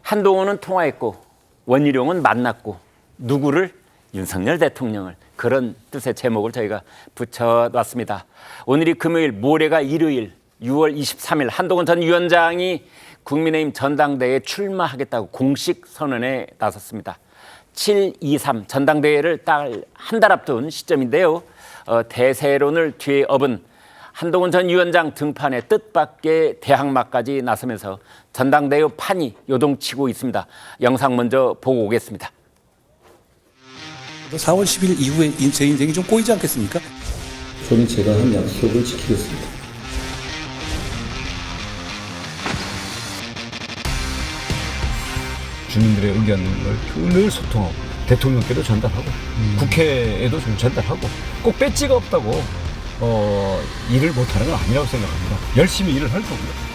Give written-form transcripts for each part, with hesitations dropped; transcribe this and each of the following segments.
한동훈은 통화했고 원희룡은 만났고 누구를? 윤석열 대통령을. 그런 뜻의 제목을 저희가 붙여놨습니다. 오늘이 금요일, 모레가 일요일 6월 23일 한동훈 전 위원장이 국민의힘 전당대회에 출마하겠다고 공식 선언에 나섰습니다. 7.23 전당대회를 딱 한 달 앞둔 시점인데요. 대세론을 뒤에 업은 한동훈 전 위원장 등판에 뜻밖의 대항마까지 나서면서 전당대회 판이 요동치고 있습니다. 영상 먼저 보고 오겠습니다. 4월 10일 이후에 제 인생이 좀 꼬이지 않겠습니까? 저는 제가 한 약속을 지키겠습니다. 주민들의 의견을 늘 소통하고 대통령께도 전달하고 국회에도 좀 전달하고 꼭 배지가 없다고 일을 못하는 건 아니라고 생각합니다. 열심히 일을 할 거고요.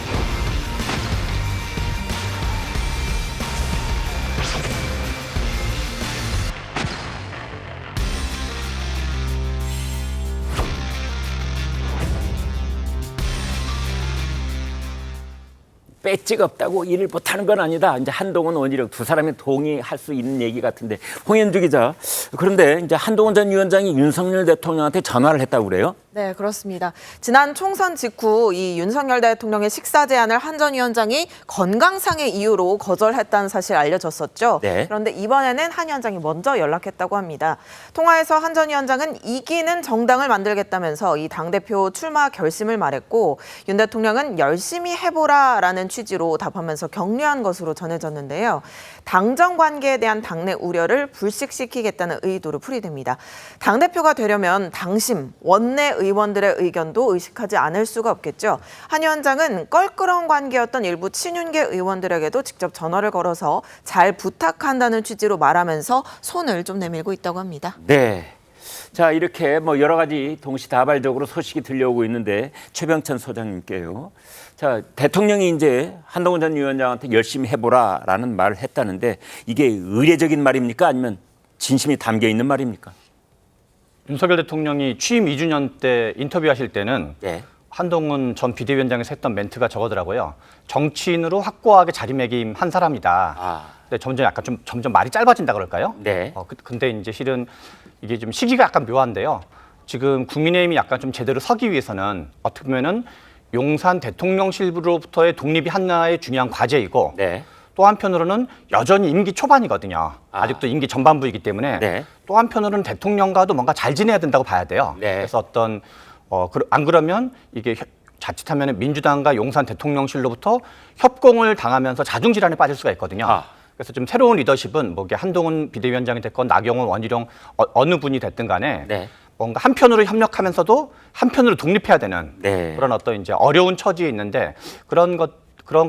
배지가 없다고 일을 못하는 건 아니다. 이제 한동훈, 원희룡 두 사람이 동의할 수 있는 얘기 같은데, 홍현주 기자. 그런데 이제 한동훈 전 위원장이 윤석열 대통령한테 전화를 했다고 그래요? 네, 그렇습니다. 지난 총선 직후 이 윤석열 대통령의 식사 제안을 한 전 위원장이 건강상의 이유로 거절했다는 사실 알려졌었죠. 네. 그런데 이번에는 한 위원장이 먼저 연락했다고 합니다. 통화에서 한 전 위원장은 이기는 정당을 만들겠다면서 이 당대표 출마 결심을 말했고, 윤 대통령은 열심히 해보라라는 취지로 답하면서 격려한 것으로 전해졌는데요. 당정 관계에 대한 당내 우려를 불식시키겠다는 의도로 풀이됩니다. 당대표가 되려면 당심, 원내 의원들의 의견도 의식하지 않을 수가 없겠죠. 한 위원장은 껄끄러운 관계였던 일부 친윤계 의원들에게도 직접 전화를 걸어서 잘 부탁한다는 취지로 말하면서 손을 좀 내밀고 있다고 합니다. 네. 자, 이렇게 뭐 여러 가지 동시다발적으로 소식이 들려오고 있는데, 최병천 소장님께요. 자, 대통령이 이제 한동훈 전 위원장한테 열심히 해보라라는 말을 했다는데, 이게 의례적인 말입니까? 아니면 진심이 담겨 있는 말입니까? 윤석열 대통령이 취임 2주년 때 인터뷰하실 때는 네. 한동훈 전 비대위원장에서 했던 멘트가 저거더라고요. 정치인으로 확고하게 자리매김한 사람이다. 근데 점점 말이 짧아진다 그럴까요? 네. 근데 이제 실은 이게 좀 시기가 약간 묘한데요. 지금 국민의힘이 약간 좀 제대로 서기 위해서는 어떻게 보면은 용산 대통령실로부터의 독립이 하나의 중요한 과제이고, 네. 또 한편으로는 여전히 임기 초반이거든요. 아직도 임기 전반부이기 때문에 네. 또 한편으로는 대통령과도 뭔가 잘 지내야 된다고 봐야 돼요. 네. 그래서 안 그러면 이게 자칫하면 민주당과 용산 대통령실로부터 협공을 당하면서 자중질환에 빠질 수가 있거든요. 그래서 좀 새로운 리더십은 뭐 이게 한동훈 비대위원장이 됐건 나경원, 원희룡 어느 분이 됐든 간에 네. 뭔가 한편으로 협력하면서도 한편으로 독립해야 되는 네. 그런 어떤 이제 어려운 처지에 있는데, 그런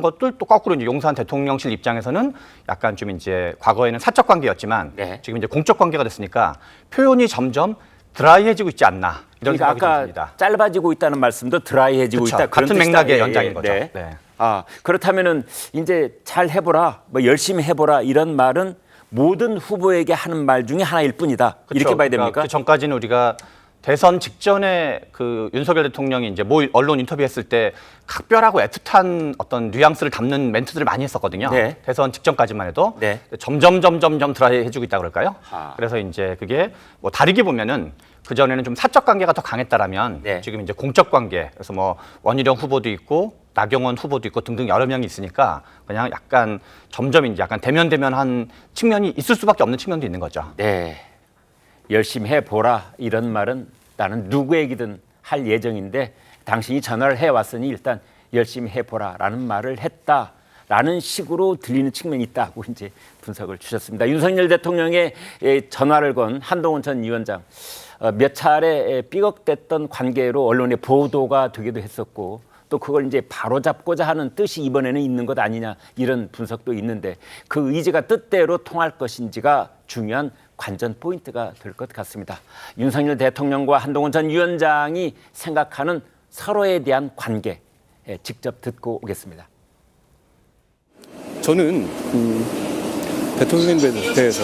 것들 또 거꾸로 이제 용산 대통령실 입장에서는 약간 좀 이제 과거에는 사적 관계였지만 네. 지금 이제 공적 관계가 됐으니까 표현이 점점 드라이해지고 있지 않나 이런 그러니까 생각이 좀 아까 듭니다. 짧아지고 있다는 말씀도 드라이해지고 그쵸. 있다. 그런 같은 뜻이다. 맥락의 예, 연장인 예, 거죠. 네. 네. 그렇다면은 이제 잘 해보라, 뭐 열심히 해보라 이런 말은 모든 후보에게 하는 말 중에 하나일 뿐이다. 그쵸. 이렇게 봐야 됩니까? 그 전까지는 우리가 대선 직전에 그 윤석열 대통령이 이제 모 언론 인터뷰했을 때 각별하고 애틋한 어떤 뉘앙스를 담는 멘트들을 많이 했었거든요. 네. 대선 직전까지만 해도 네. 점점 드라이해지고 있다 그럴까요? 그래서 이제 그게 뭐 다르게 보면은 그 전에는 좀 사적 관계가 더 강했다라면 네. 지금 이제 공적 관계, 그래서 뭐 원희룡 후보도 있고 나경원 후보도 있고 등등 여러 명이 있으니까 그냥 약간 점점 이제 약간 대면한 측면이 있을 수밖에 없는 측면도 있는 거죠. 네. 열심히 해보라 이런 말은 나는 누구에게든 할 예정인데, 당신이 전화를 해왔으니 일단 열심히 해보라라는 말을 했다라는 식으로 들리는 측면이 있다고 이제 분석을 주셨습니다. 윤석열 대통령의 전화를 건 한동훈 전 위원장, 몇 차례 삐걱댔던 관계로 언론에 보도가 되기도 했었고, 또 그걸 이제 바로잡고자 하는 뜻이 이번에는 있는 것 아니냐, 이런 분석도 있는데, 그 의지가 뜻대로 통할 것인지가 중요한 관전 포인트가 될 것 같습니다. 윤석열 대통령과 한동훈 전 위원장이 생각하는 서로에 대한 관계, 직접 듣고 오겠습니다. 저는 대통령에 대해서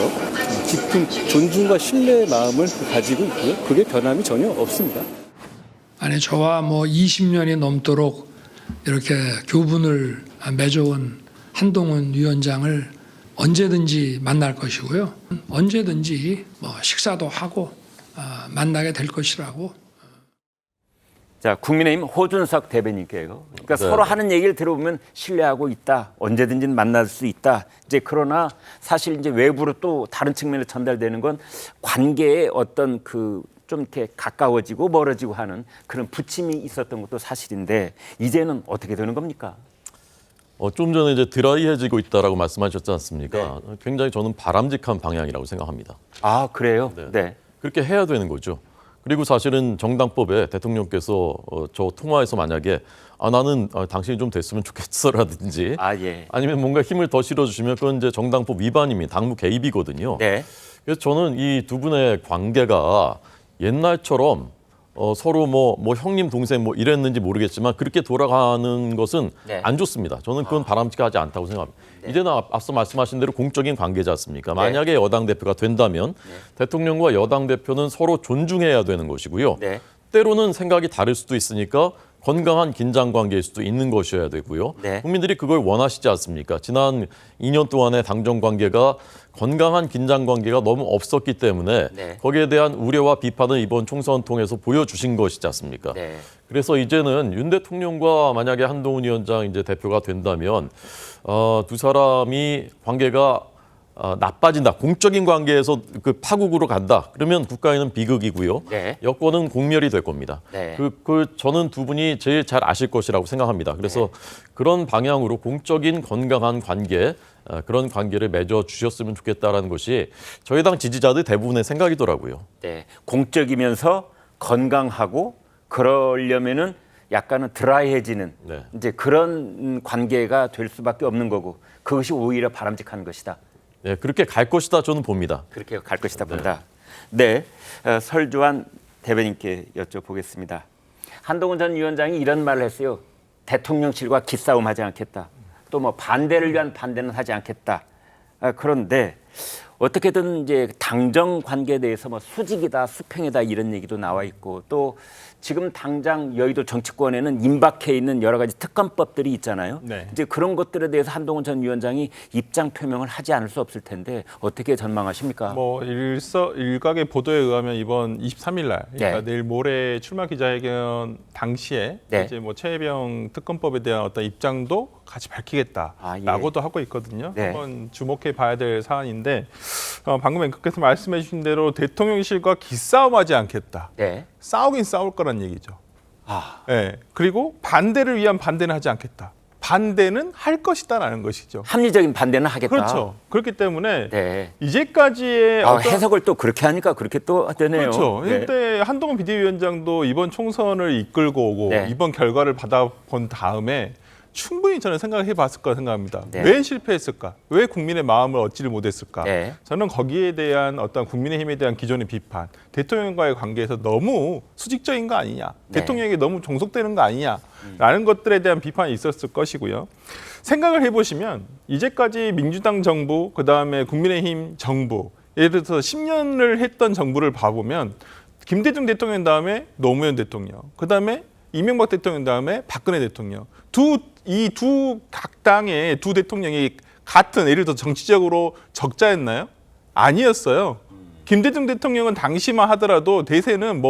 깊은 존중과 신뢰의 마음을 가지고 있고요. 그게 변함이 전혀 없습니다. 아니, 저와 뭐 20년이 넘도록 이렇게 교분을 맺어온 한동훈 위원장을 언제든지 만날 것이고요. 언제든지 식사도 하고 만나게 될 것이라고. 자, 국민의힘 호준석 대변인께요. 그러니까 네. 서로 하는 얘기를 들어보면 신뢰하고 있다. 언제든지 만날 수 있다. 이제 그러나 사실 이제 외부로 또 다른 측면에 전달되는 건 관계의 어떤 그 좀 이렇게 가까워지고 멀어지고 하는 그런 부침이 있었던 것도 사실인데 이제는 어떻게 되는 겁니까? 좀 전에 이제 드라이해지고 있다라고 말씀하셨지 않습니까? 굉장히 저는 바람직한 방향이라고 생각합니다. 아, 그래요? 네. 네. 그렇게 해야 되는 거죠. 그리고 사실은 정당법에 대통령께서 저 통화에서 만약에 나는 당신이 좀 됐으면 좋겠어라든지 아, 예. 아니면 뭔가 힘을 더 실어주시면 그건 이제 정당법 위반입니다. 당무 개입이거든요. 네. 그래서 저는 이 두 분의 관계가 옛날처럼 서로 뭐 형님 동생 뭐 이랬는지 모르겠지만 그렇게 돌아가는 것은 네. 안 좋습니다. 저는 그건 바람직하지 않다고 생각합니다. 이제는 앞서 말씀하신 대로 공적인 관계지 않습니까? 만약에 여당 대표가 된다면 대통령과 여당 대표는 서로 존중해야 되는 것이고요. 네. 때로는 생각이 다를 수도 있으니까 건강한 긴장 관계일 수도 있는 것이어야 되고요. 네. 국민들이 그걸 원하시지 않습니까? 지난 2년 동안의 당정 관계가 건강한 긴장 관계가 너무 없었기 때문에 네. 거기에 대한 우려와 비판을 이번 총선 통해서 보여주신 것이지 않습니까? 네. 그래서 이제는 윤 대통령과 만약에 한동훈 위원장 이제 대표가 된다면 두 사람이 관계가 나빠진다. 공적인 관계에서 그 파국으로 간다. 그러면 국가에는 비극이고요. 네. 여권은 공멸이 될 겁니다. 네. 저는 두 분이 제일 잘 아실 것이라고 생각합니다. 그래서 그런 방향으로 공적인 건강한 관계, 그런 관계를 맺어 주셨으면 좋겠다라는 것이 저희 당 지지자들 대부분의 생각이더라고요. 네. 공적이면서 건강하고 그러려면은 약간은 드라이해지는 네. 이제 그런 관계가 될 수밖에 없는 거고 그것이 오히려 바람직한 것이다. 네, 그렇게 갈 것이다 저는 봅니다. 그렇게 갈 것이다 본다. 네, 설주환 대변인께 여쭤보겠습니다. 한동훈 전 위원장이 이런 말을 했어요. 대통령실과 기싸움하지 않겠다. 또 뭐 반대를 위한 반대는 하지 않겠다. 그런데 어떻게든 이제 당정 관계에 대해서 뭐 수직이다, 수평이다 이런 얘기도 나와 있고 또 지금 당장 여의도 정치권에는 임박해 있는 여러 가지 특검법들이 있잖아요. 네. 이제 그런 것들에 대해서 한동훈 전 위원장이 입장 표명을 하지 않을 수 없을 텐데 어떻게 전망하십니까? 뭐 일각의 보도에 의하면 이번 23일 날, 그러니까 네. 내일 모레 출마 기자회견 당시에 네. 이제 뭐 최혜병 특검법에 대한 어떤 입장도 같이 밝히겠다라고도 하고 있거든요. 네. 한번 주목해 봐야 될 사안인데 방금 앵커께서 말씀해 주신 대로 대통령실과 기싸움하지 않겠다. 네. 싸우긴 싸울 거란 얘기죠. 아, 네. 그리고 반대를 위한 반대는 하지 않겠다. 반대는 할 것이다라는 것이죠. 합리적인 반대는 하겠다. 그렇죠. 그렇기 때문에 네. 이제까지의 어떤 해석을 또 그렇게 하니까 그렇게 또 되네요. 그렇죠. 네. 그때 한동훈 비대위원장도 이번 총선을 이끌고 오고 네. 이번 결과를 받아본 다음에 충분히 저는 생각해 봤을 거라 생각합니다. 네. 왜 실패했을까? 왜 국민의 마음을 얻지를 못했을까? 네. 저는 거기에 대한 어떤 국민의힘에 대한 기존의 비판, 대통령과의 관계에서 너무 수직적인 거 아니냐, 네. 대통령에게 너무 종속되는 거 아니냐라는 것들에 대한 비판이 있었을 것이고요. 생각을 해보시면 이제까지 민주당 정부, 그다음에 국민의힘 정부, 예를 들어서 10년을 했던 정부를 봐보면 김대중 대통령 다음에 노무현 대통령, 그다음에 이명박 대통령 다음에 박근혜 대통령, 이 두 각 당의 두 대통령이 같은 예를 들어 정치적으로 적자였나요? 아니었어요. 김대중 대통령은 당시만 하더라도 대세는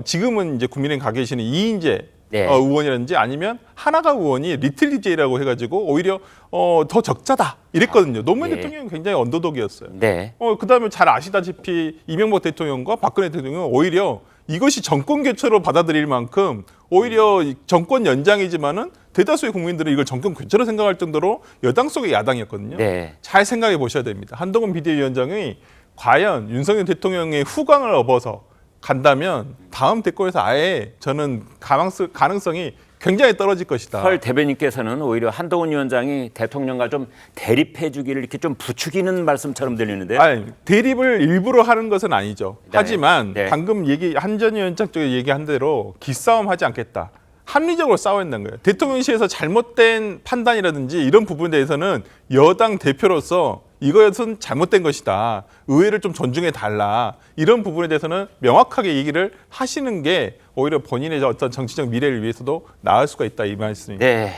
지금은 이제 국민의힘 가 계시는 이인재 네. 의원이라든지 아니면 하나가 의원이 리틀리제이라고 해가지고 오히려 더 적자다 이랬거든요. 노무현 예. 대통령은 굉장히 언더독이었어요. 네. 그다음에 잘 아시다시피 이명박 대통령과 박근혜 대통령은 오히려 이것이 정권 교체로 받아들일 만큼 오히려 정권 연장이지만은 대다수의 국민들은 이걸 정권 교체로 생각할 정도로 여당 속의 야당이었거든요. 네. 잘 생각해 보셔야 됩니다. 한동훈 비대위원장이 과연 윤석열 대통령의 후광을 업어서 간다면 다음 대권에서 아예 저는 가능성이 굉장히 떨어질 것이다. 설 대변인께서는 오히려 한동훈 위원장이 대통령과 좀 대립해 주기를 이렇게 좀 부추기는 말씀처럼 들리는데요. 아니, 대립을 일부러 하는 것은 아니죠. 네. 하지만 네. 방금 한 전 위원장 쪽에 얘기한 대로 기싸움하지 않겠다. 합리적으로 싸워야 된다는 거예요. 대통령실에서 잘못된 판단이라든지 이런 부분에 대해서는 여당 대표로서 이것은 잘못된 것이다. 의회를 좀 존중해 달라. 이런 부분에 대해서는 명확하게 얘기를 하시는 게 오히려 본인의 어떤 정치적 미래를 위해서도 나을 수가 있다 이 말씀입니다. 네.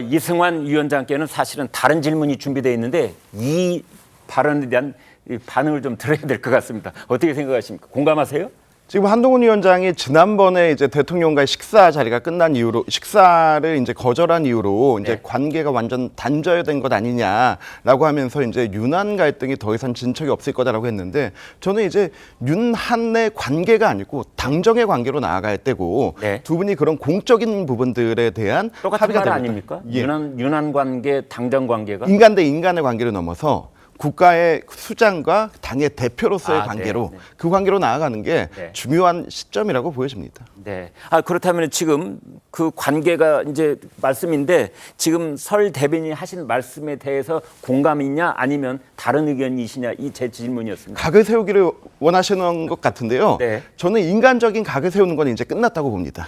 이승환 위원장께는 사실은 다른 질문이 준비되어 있는데 이 발언에 대한 이 반응을 좀 들어야 될 것 같습니다. 어떻게 생각하십니까? 공감하세요? 지금 한동훈 위원장이 지난번에 이제 대통령과의 식사 자리가 끝난 이후로 식사를 이제 거절한 이후로 이제 네. 관계가 완전 단절된 것 아니냐라고 하면서 이제 윤한 갈등이 더 이상 진척이 없을 거다라고 했는데 저는 이제 윤한의 관계가 아니고 당정의 관계로 나아갈 때고 네. 두 분이 그런 공적인 부분들에 대한 똑같은 합의가 말 되겠다. 아닙니까? 예. 윤한 관계, 당정 관계가 인간 대 인간의 관계를 넘어서 국가의 수장과 당의 대표로서의 아, 관계로 네, 네. 그 관계로 나아가는 게 네. 중요한 시점이라고 보여집니다. 네. 그렇다면 지금 그 관계가 이제 말씀인데 지금 설 대변인이 하신 말씀에 대해서 공감이 있냐 아니면 다른 의견이시냐 이 제 질문이었습니다. 각을 세우기를 원하시는 것 같은데요. 네. 저는 인간적인 각을 세우는 건 이제 끝났다고 봅니다.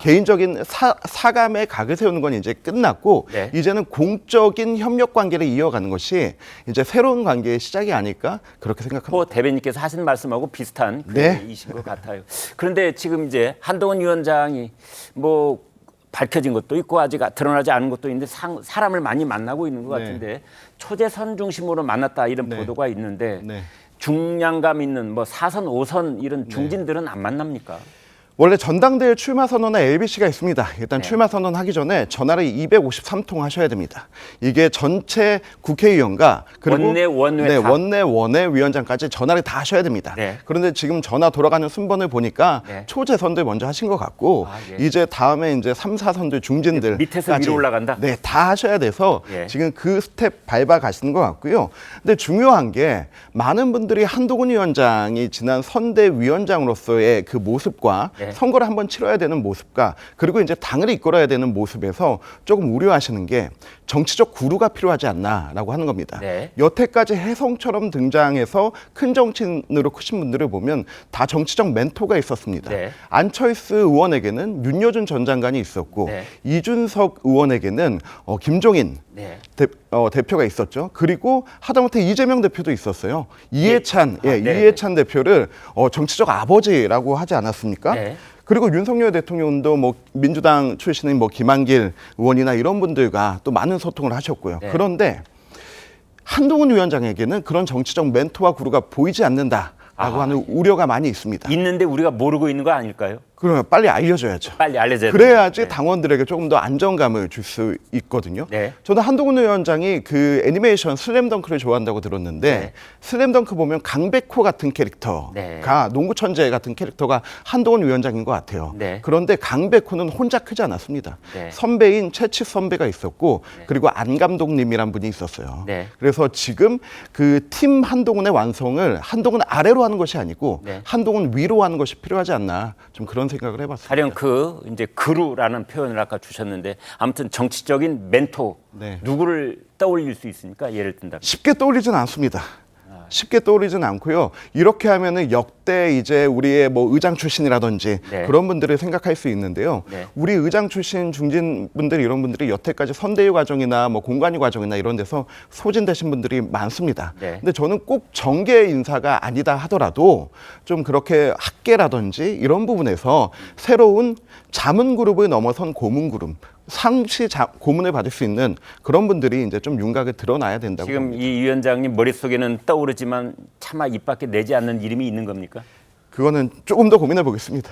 개인적인 사감의 각을 세우는 건 이제 끝났고 네. 이제는 공적인 협력 관계를 이어가는 것이 이제 새로운 관계의 시작이 아닐까 그렇게 생각합니다. 대변인께서 하신 말씀하고 비슷한 네. 글이신 것 같아요. 그런데 지금 이제 한동훈 위원장이 뭐 밝혀진 것도 있고 아직 드러나지 않은 것도 있는데 사람을 많이 만나고 있는 것 네. 같은데 초재선 중심으로 만났다 이런 네. 보도가 있는데 네. 중량감 있는 뭐 4선, 5선 이런 중진들은 안 만납니까? 원래 전당대회 출마 선언에 LBC가 있습니다. 일단 네. 출마 선언하기 전에 전화를 253통 하셔야 됩니다. 이게 전체 국회의원과 그리고 원내, 원외 네, 다. 원내 원외 위원장까지 전화를 다 하셔야 됩니다. 네. 그런데 지금 전화 돌아가는 순번을 보니까 네. 초재선들 먼저 하신 것 같고 예. 이제 다음에 이제 3, 4선들 중진들 밑에서 위로 올라간다? 네, 다 하셔야 돼서 예. 지금 그 스텝 밟아 가시는 것 같고요. 근데 중요한 게 많은 분들이 한동훈 위원장이 지난 선대위원장으로서의 그 모습과 예. 선거를 한번 치러야 되는 모습과 그리고 이제 당을 이끌어야 되는 모습에서 조금 우려하시는 게 정치적 구루가 필요하지 않나라고 하는 겁니다. 네. 여태까지 혜성처럼 등장해서 큰 정치인으로 크신 분들을 보면 다 정치적 멘토가 있었습니다. 네. 안철수 의원에게는 윤여준 전 장관이 있었고 네. 이준석 의원에게는 김종인 네. 대표가 있었죠. 그리고 하다못해 이재명 대표도 있었어요. 이해찬, 네. 이해찬 대표를 정치적 아버지라고 하지 않았습니까? 네. 그리고 윤석열 대통령도 뭐 민주당 출신인 뭐 김한길 의원이나 이런 분들과 또 많은 소통을 하셨고요. 네. 그런데 한동훈 위원장에게는 그런 정치적 멘토와 구루가 보이지 않는다라고 하는 우려가 많이 있습니다. 있는데 우리가 모르고 있는 거 아닐까요? 그러면 빨리 알려줘야죠. 빨리 알려줘야 그래야지 됩니다. 당원들에게 조금 더 안정감을 줄 수 있거든요. 네. 저도 한동훈 위원장이 그 애니메이션 슬램덩크를 좋아한다고 들었는데 네. 슬램덩크 보면 강백호 같은 캐릭터가 네. 농구 천재 같은 캐릭터가 한동훈 위원장인 것 같아요. 네. 그런데 강백호는 혼자 크지 않았습니다. 네. 선배인 최치 선배가 있었고 그리고 안 감독님이란 분이 있었어요. 네. 그래서 지금 그 팀 한동훈의 완성을 한동훈 아래로 하는 것이 아니고 네. 한동훈 위로 하는 것이 필요하지 않나 좀 그런 생각을 해봤습니다. 가령 이제 그루라는 표현을 아까 주셨는데 아무튼 정치적인 멘토 네. 누구를 떠올릴 수 있습니까? 예를 든다면. 쉽게 떠올리지는 않습니다. 쉽게 떠올리지는 않고요. 이렇게 하면은 역대 이제 우리의 뭐 의장 출신이라든지 네. 그런 분들을 생각할 수 있는데요. 네. 우리 의장 출신 중진 분들 이런 분들이 여태까지 선대위 과정이나 뭐 공관위 과정이나 이런 데서 소진되신 분들이 많습니다. 네. 근데 저는 꼭 정계 인사가 아니다 하더라도 좀 그렇게 학계라든지 이런 부분에서 새로운 자문 그룹을 넘어선 고문 그룹 상시 고문을 받을 수 있는 그런 분들이 이제 좀 윤곽을 드러나야 된다고 지금 봅니다. 이 위원장님 머릿속에는 떠오르지만 차마 입 밖에 내지 않는 이름이 있는 겁니까? 그거는 조금 더 고민해 보겠습니다.